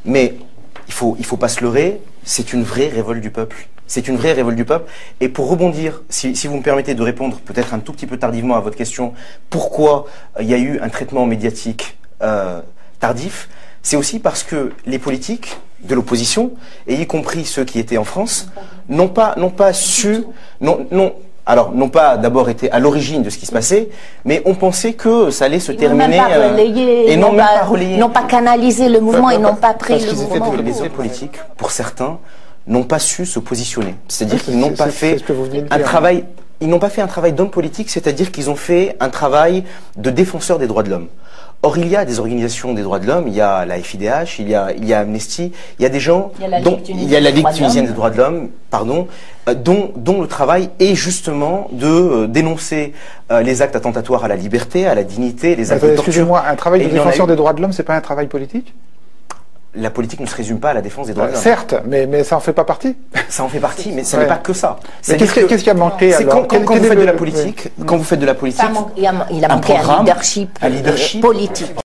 Mais il faut pas se leurrer, c'est une vraie révolte du peuple. C'est une vraie révolte du peuple. Et pour rebondir, si vous me permettez de répondre peut-être un tout petit peu tardivement à votre question, pourquoi il y a eu un traitement médiatique tardif, c'est aussi parce que les politiques de l'opposition, et y compris ceux qui étaient en France, n'ont pas d'abord été à l'origine de ce qui se passait, mais ont pensé que ça allait se terminer et n'ont pas canalisé le mouvement et n'ont pas pris le mouvement. Les hommes politiques, pour certains, n'ont pas su se positionner. C'est-à-dire qu'ils n'ont pas fait un travail. Ils n'ont pas fait un travail d'homme politique, c'est-à-dire qu'ils ont fait un travail de défenseur des droits de l'homme. Or, il y a des organisations des droits de l'homme, il y a la FIDH, il y a Amnesty, il y a des gens, il y a la Ligue tunisienne des droits de l'homme, pardon, dont le travail est justement de dénoncer les actes attentatoires à la liberté, à la dignité, les actes de torture. Excusez-moi, un travail de défenseur des droits de l'homme, c'est pas un travail politique ? La politique ne se résume pas à la défense des droits de l'homme. Certes, mais ça en fait pas partie. Ça en fait partie, mais ça n'est pas que ça. Mais qu'est-ce qui a manqué alors ? Quand vous faites de la politique, il a manqué un leadership politique.